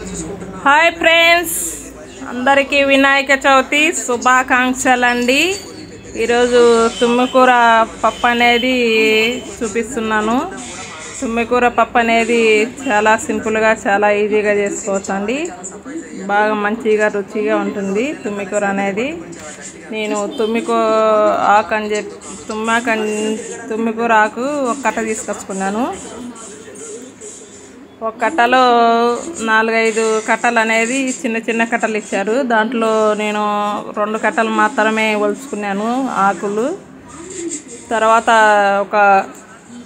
Hi friends, అందరికీ వినాయక చవితి శుభాకాంక్షలండి. ఈరోజు తుమ్మికూర పప్పు అనేది చూపిస్తున్నాను. తుమ్మికూర పప్పు అనేది చాలా సింపుల్గా చాలా ఈజీగా చేసుకోవచ్చండి. బాగా మంచిగా రుచిగా ఉంటుంది తుమ్మికూర అనేది. నేను తుమ్మికూర ఆకు ఒక కట్ట తీసుకొచ్చుకున్నాను. ఒక కట్టలో 4-5 కట్టలు అనేది చిన్న చిన్న కట్టలు ఇచ్చారు. దాంట్లో నేను 2 కట్టలు మాత్రమే ఒలుచుకున్నాను ఆకులు. తర్వాత ఒక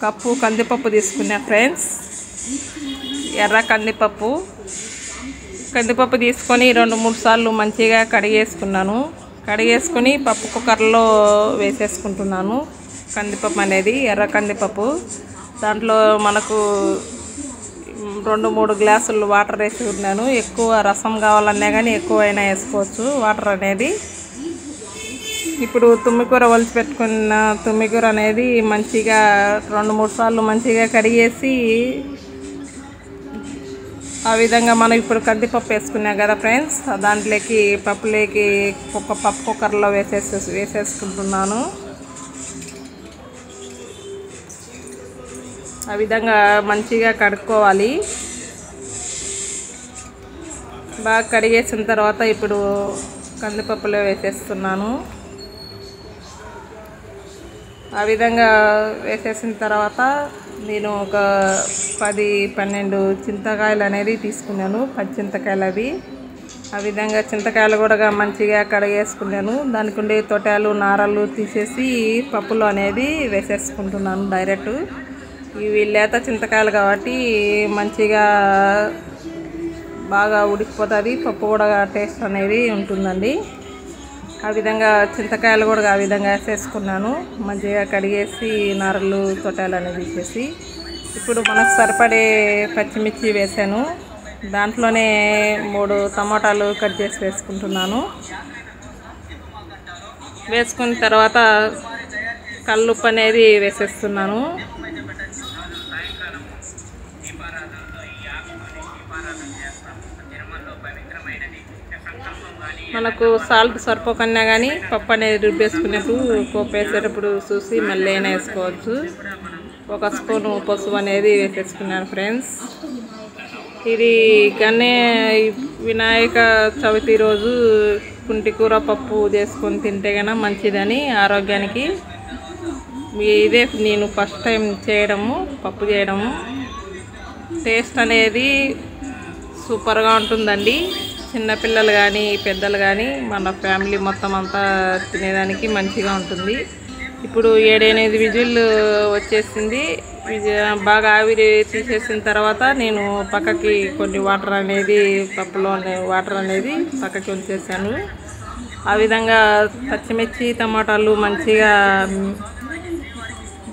కప్పు కందిపప్పు తీసుకున్నా ఫ్రెండ్స్, ఎర్ర కందిపప్పు తీసుకొని 2-3 సార్లు మంచిగా కడిగేసుకున్నాను. కడిగేసుకొని పప్పు కుక్కర్లో వేసేసుకుంటున్నాను. కందిపప్పు అనేది ఎర్ర కందిపప్పు. దాంట్లో మనకు 2-3 గ్లాసులు వాటర్ వేసుకున్నాను. ఎక్కువ రసం కావాలన్నా కానీ ఎక్కువైనా వేసుకోవచ్చు వాటర్ అనేది. ఇప్పుడు తుమ్మికూర ఒలిచి పెట్టుకున్న తుమ్మికూర అనేది మంచిగా 2-3 సార్లు మంచిగా కడిగేసి, ఆ విధంగా మనం ఇప్పుడు కందిపప్పు వేసుకున్నాం కదా ఫ్రెండ్స్, దాంట్లోకి పప్పులోకి పప్పు కుక్కర్లో వేసేసుకుంటున్నాను. ఆ విధంగా మంచిగా కడుక్కోవాలి. బాగా కడిగేసిన తర్వాత ఇప్పుడు కందిపప్పులో వేసేస్తున్నాను. ఆ విధంగా వేసేసిన తర్వాత నేను ఒక 10-12 చింతకాయలు అనేది తీసుకున్నాను, పచ్చి చింతకాయలు అవి. ఆ విధంగా చింతకాయలు కూడా మంచిగా కడిగేసుకున్నాను. దానికి ఉండే తొటాలు నారలు తీసేసి పప్పులో అనేది వేసేసుకుంటున్నాను డైరెక్ట్. ఇవి లేత చింతకాయలు కాబట్టి మంచిగా బాగా ఉడికిపోతుంది, పప్పు కూడా టేస్ట్ అనేది ఉంటుందండి. ఆ విధంగా చింతకాయలు కూడా ఆ విధంగా వేసేసుకున్నాను. మంచిగా కడిగేసి నారలు తొట్టాలు అనేది తీసేసి, ఇప్పుడు మనకు సరిపడే పచ్చిమిర్చి వేసాను. దాంట్లోనే 3 టమాటాలు కట్ చేసి వేసుకుంటున్నాను. వేసుకున్న తర్వాత కల్లుప్పు అనేది వేసేస్తున్నాను. మనకు సాల్ట్ సరిపోకన్నా కానీ పప్పు అనేది రుబ్బేసుకునేప్పుడు పోపు వేసేటప్పుడు చూసి మళ్ళీ అయినా వేసుకోవచ్చు. 1 స్పూను పసుపు అనేది వేసేసుకున్నాను ఫ్రెండ్స్. ఇది కానీ వినాయక చవితి రోజు కుంటికూర పప్పు చేసుకొని తింటే కన్నా మంచిదని ఆరోగ్యానికి. ఇదే నేను ఫస్ట్ టైం పప్పు చేయడము. టేస్ట్ అనేది సూపర్గా ఉంటుందండి. చిన్నపిల్లలు కానీ పెద్దలు కానీ మన ఫ్యామిలీ మొత్తం అంతా తినేదానికి మంచిగా ఉంటుంది. ఇప్పుడు 7-8 విజిల్లు వచ్చేసింది. బాగా ఆవిరి తీసేసిన తర్వాత నేను పక్కకి కొన్ని వాటర్ అనేది పప్పులో వాటర్ అనేది పక్కకి ఉంచేసాను. ఆ విధంగా పచ్చిమిర్చి టమాటాలు మంచిగా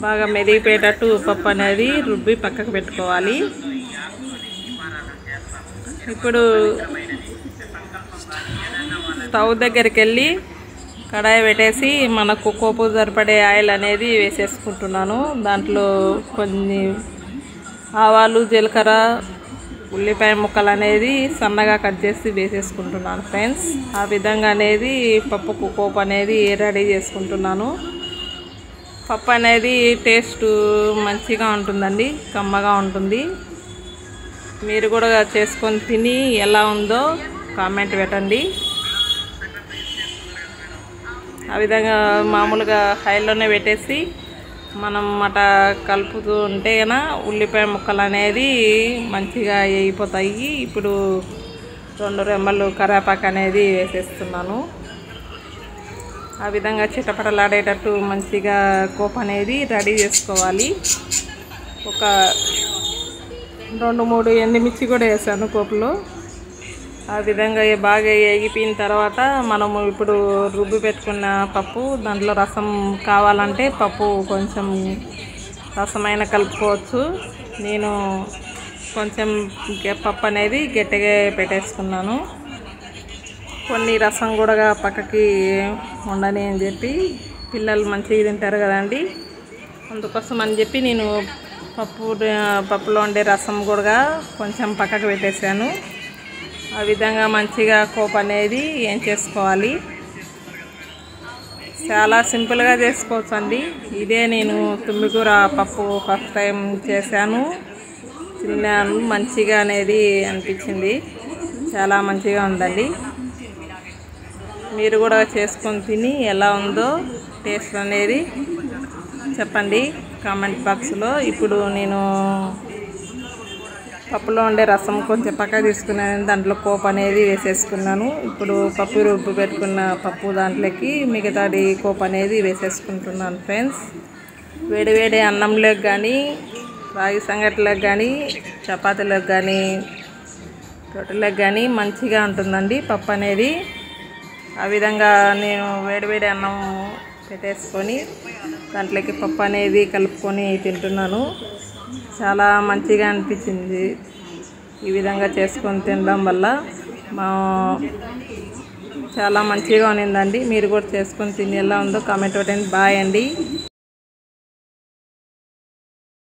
బాగా మెదిగిపోయేటట్టు పప్పు అనేది రుబ్బి పక్కకు పెట్టుకోవాలి. ఇప్పుడు స్టవ్ దగ్గరికి వెళ్ళి కడాయి పెట్టేసి మనకు పోపు సరిపడే ఆయిల్ అనేది వేసేసుకుంటున్నాను. దాంట్లో కొన్ని ఆవాలు, జీలకర్ర, ఉల్లిపాయ ముక్కలు అనేది సన్నగా కట్ చేసి వేసేసుకుంటున్నాను ఫ్రెండ్స్. ఆ విధంగా అనేది పోపు అనేది రెడీ చేసుకుంటున్నాను. పప్పు అనేది టేస్ట్ మంచిగా ఉంటుందండి, కమ్మగా ఉంటుంది. మీరు కూడా చేసుకొని తిని ఎలా ఉందో కామెంట్ పెట్టండి. ఆ విధంగా మామూలుగా హైలోనే పెట్టేసి మనం కలుపుతూ ఉంటే కన్నా ఉల్లిపాయ ముక్కలు అనేది మంచిగా వేగిపోతాయి. ఇప్పుడు 2 రెమ్మలు కరివేపాకు అనేది వేసేస్తున్నాను. ఆ విధంగా చిటపటలాడేటట్టు మంచిగా పోపు అనేది రెడీ చేసుకోవాలి. ఒక 2-3 ఎండుమిర్చి కూడా వేసాను పోపులో. ఆ విధంగా బాగా వేగిపోయిన తర్వాత మనము ఇప్పుడు రుబ్బి పెట్టుకున్న పప్పు, దాంట్లో రసం కావాలంటే పప్పు కొంచెం రసమైన కలుపుకోవచ్చు. నేను కొంచెం పప్పు అనేది గట్టిగా పెట్టేసుకున్నాను. కొన్ని రసం కూడా పక్కకి ఉండని అని చెప్పి, పిల్లలు మంచిగా తింటారు కదండి, అందుకోసం అని చెప్పి నేను పప్పులో ఉండే రసం కూడా కొంచెం పక్కకు పెట్టేసాను. ఆ విధంగా మంచిగా పోపు అనేది ఏం చేసుకోవాలి. చాలా సింపుల్గా చేసుకోవచ్చు అండి. ఇదే నేను తుమ్మికూర పప్పు ఫస్ట్ టైం చేశాను, తిన్నాను. మంచిగా అనేది అనిపించింది, చాలా మంచిగా ఉందండి. మీరు కూడా చేసుకొని తిని ఎలా ఉందో టేస్ట్ అనేది చెప్పండి కామెంట్ బాక్స్లో. ఇప్పుడు నేను పప్పులో ఉండే రసం కొంచెం పక్క తీసుకున్నాను, దాంట్లో పోపు అనేది వేసేసుకున్నాను. ఇప్పుడు పప్పు రుబ్బు పెట్టుకున్న పప్పు దాంట్లోకి మిగతాది పోపు అనేది వేసేసుకుంటున్నాను ఫ్రెండ్స్. వేడి వేడి అన్నంలోకి కానీ, రాగి సంగటిలోకి కానీ, చపాతీలోకి కానీ, రొట్టెలకు కానీ మంచిగా ఉంటుందండి పప్పు అనేది. ఆ విధంగా నేను వేడివేడి అన్నం పెట్టేసుకొని దాంట్లోకి పప్పు అనేది కలుపుకొని తింటున్నాను. చాలా మంచిగా అనిపించింది ఈ విధంగా చేసుకొని తినడం వల్ల. చాలా మంచిగా ఉన్నిందండి. మీరు కూడా చేసుకొని తిని ఎలా ఉందో కామెంట్ పెట్టండి. బాయ్ అండి.